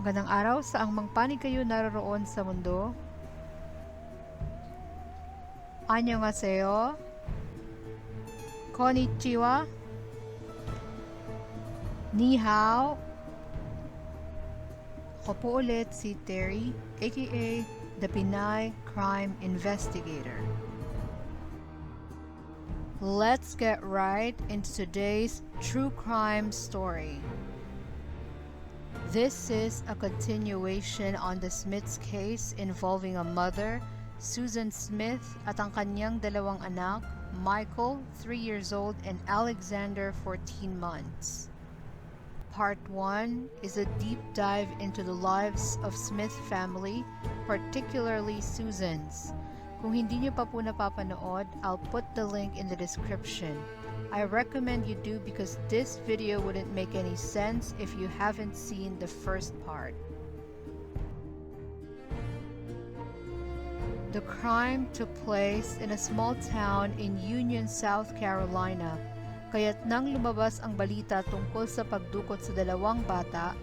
Magandang araw sa ang panig kayo naroroon sa mundo. Annyeonghaseyo. Konnichiwa. Ni hao. Ako po ulit si Terry, aka the Pinay Crime Investigator. Let's get right into today's true crime story. This is a continuation on the Smiths case involving a mother, Susan Smith, at ang kanyang dalawang anak, Michael, 3 years old, and Alexander, 14 months. Part 1 is a deep dive into the lives of Smith family, particularly Susan's. Kung hindi niyo pa po napapanood, I'll put the link in the description. I recommend you do because this video wouldn't make any sense if you haven't seen the first part. The crime took place in a small town in Union, South Carolina, kaya't nang lumabas ang balita tungkol sa pagdukot sa dalawang bata,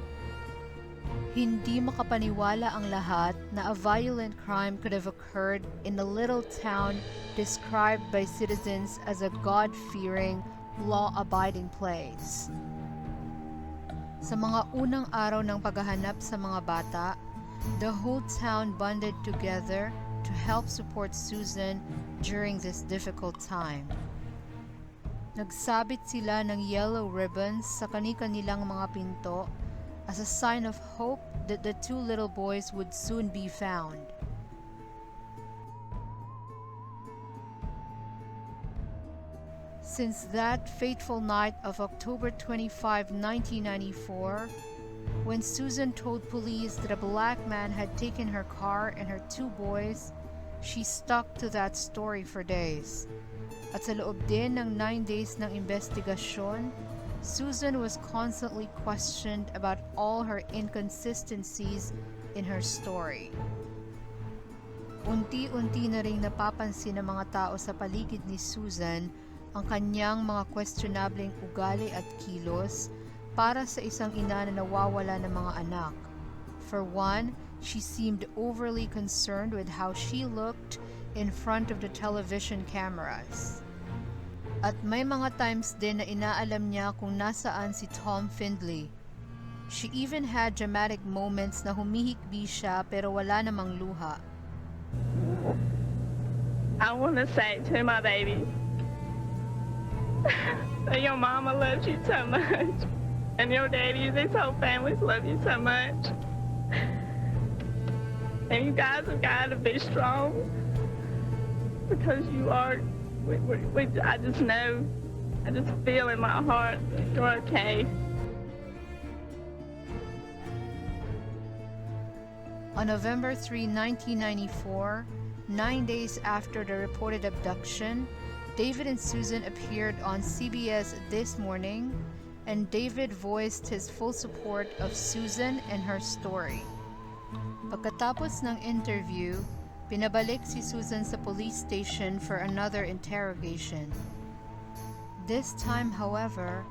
hindi makapaniwala ang lahat na a violent crime could have occurred in a little town described by citizens as a God-fearing, law-abiding place. Sa mga unang araw ng paghahanap sa mga bata, the whole town banded together to help support Susan during this difficult time. Nagsabit sila ng yellow ribbons sa kani-kanilang mga pinto as a sign of hope that the two little boys would soon be found. Since that fateful night of October 25, 1994, when Susan told police that a black man had taken her car and her two boys, she stuck to that story for days. At sa loob din ng 9 days ng investigasyon, Susan was constantly questioned about all her inconsistencies in her story. Unti-unti na ring napapansin ng mga tao sa paligid ni Susan ang kanyang mga questionableng ugali at kilos para sa isang ina na nawawala ng mga anak. For one, she seemed overly concerned with how she looked in front of the television cameras. At may mga times din na inaalam niya kung nasaan si Tom Findlay. She even had dramatic moments na humihikbi siya pero wala namang luha. I want to say to my baby that your mama loves you so much, and your daddy and his whole family love you so much. And you guys have got to be strong because you are. I just know, I just feel in my heart that you're okay. On November 3, 1994, 9 days after the reported abduction, David and Susan appeared on CBS This Morning, and David voiced his full support of Susan and her story. Pagkatapos ng interview, pinabalik si Susan sa police station for another interrogation. This time, however,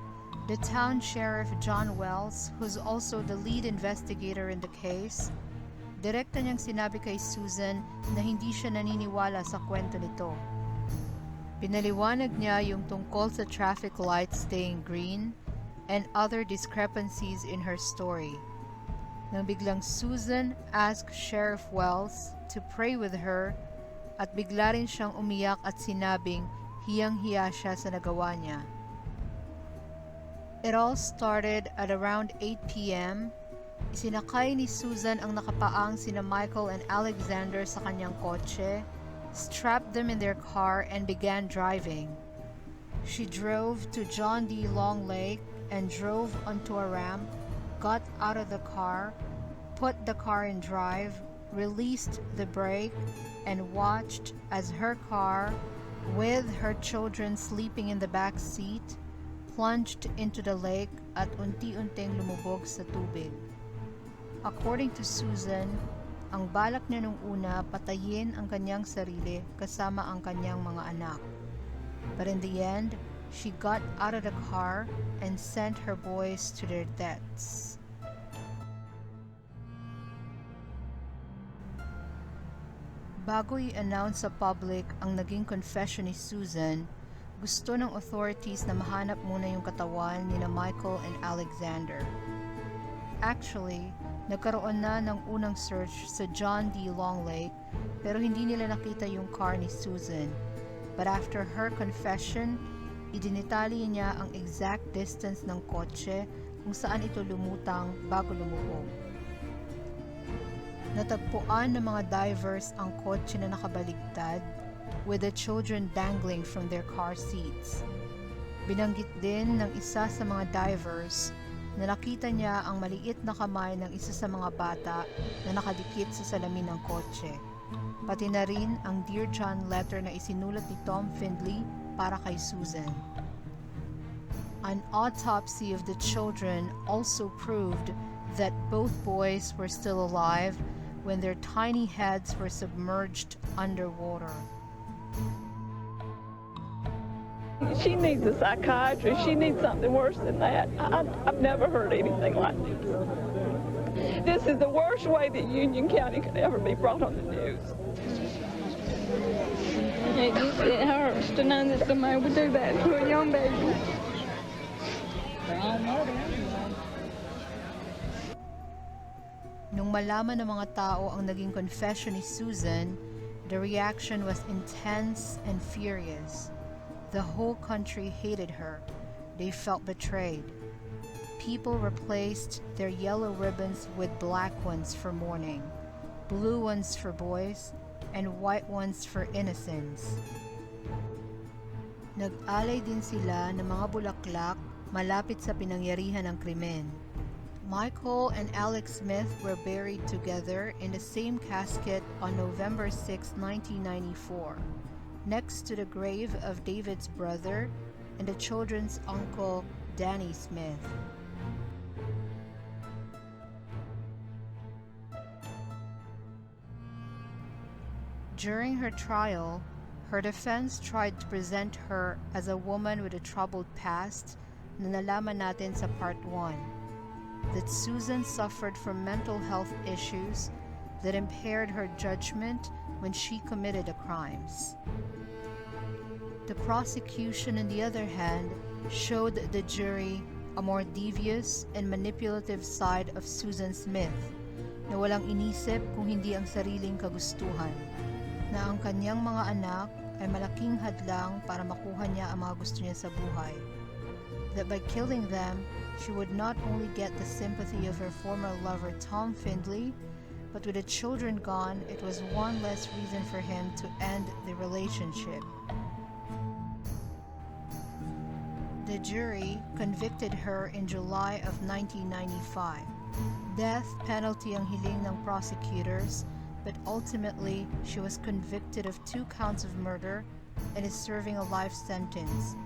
the town sheriff John Wells, who's also the lead investigator in the case, direkta niyang sinabi kay Susan na hindi siya naniniwala sa kwento nito. Pinaliwanag niya yung tungkol sa traffic lights staying green and other discrepancies in her story. Nang biglang Susan asked Sheriff Wells to pray with her at bigla rin siyang umiyak at sinabing hiyang-hiya siya sa nagawa niya. It all started at around 8 p.m. Isinakay ni Susan ang nakapaang sina Michael and Alexander sa kanyang kotse, strapped them in their car, and began driving. She drove to John D. Long Lake and drove onto a ramp, got out of the car, put the car in drive, released the brake, and watched as her car, with her children sleeping in the back seat, plunged into the lake at unti-unting lumubog sa tubig. According to Susan, ang balak niya nung una patayin ang kanyang sarili kasama ang kanyang mga anak. But in the end, she got out of the car and sent her boys to their deaths. Bago i-announce sa public ang naging confession ni Susan, gusto ng authorities na mahanap muna yung katawan ni Michael and Alexander. Actually, nagkaroon na ng unang search sa John D. Long Lake pero hindi nila nakita yung car ni Susan. But after her confession, idinitali niya ang exact distance ng kotse kung saan ito lumutang bago lumubog. Natagpuan ng mga divers ang kotse na nakabaligtad with the children dangling from their car seats. Binanggit din ng isa sa mga divers na nakita niya ang maliit na kamay ng isa sa mga bata na nakadikit sa salamin ng kotse. Pati na rin ang Dear John letter na isinulat ni Tom Findlay para kay Susan. An autopsy of the children also proved that both boys were still alive when their tiny heads were submerged underwater. She needs a psychiatrist. She needs something worse than that. I've never heard anything like this. This is the worst way that Union County could ever be brought on the news. It hurts to know that somebody would do that to a young baby. Nung malaman ng mga tao ang naging confession ni Susan, the reaction was intense and furious. The whole country hated her. They felt betrayed. People replaced their yellow ribbons with black ones for mourning, blue ones for boys, and white ones for innocents. Nag-alay din sila ng mga bulaklak malapit sa pinangyarihan ng krimen. Michael and Alex Smith were buried together in the same casket on November 6, 1994, next to the grave of David's brother and the children's uncle, Danny Smith. During her trial, her defense tried to present her as a woman with a troubled past na nalaman natin sa Part 1. That Susan suffered from mental health issues that impaired her judgment when she committed the crimes. The prosecution, on the other hand, showed the jury a more devious and manipulative side of Susan Smith na walang inisip kung hindi ang sariling kagustuhan, na ang kanyang mga anak ay malaking hadlang para makuha niya ang mga gusto niya sa buhay. That by killing them, she would not only get the sympathy of her former lover Tom Findlay, but with the children gone, it was one less reason for him to end the relationship. The jury convicted her in July of 1995. Death penalty ang hiling ng prosecutors, but ultimately she was convicted of 2 counts of murder and is serving a life sentence.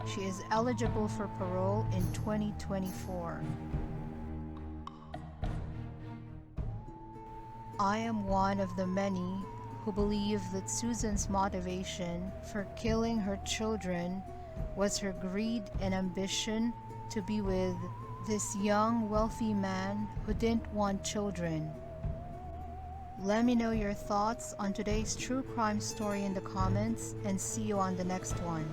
She is eligible for parole in 2024. I am one of the many who believe that Susan's motivation for killing her children was her greed and ambition to be with this young, wealthy man who didn't want children. Let me know your thoughts on today's true crime story in the comments, and see you on the next one.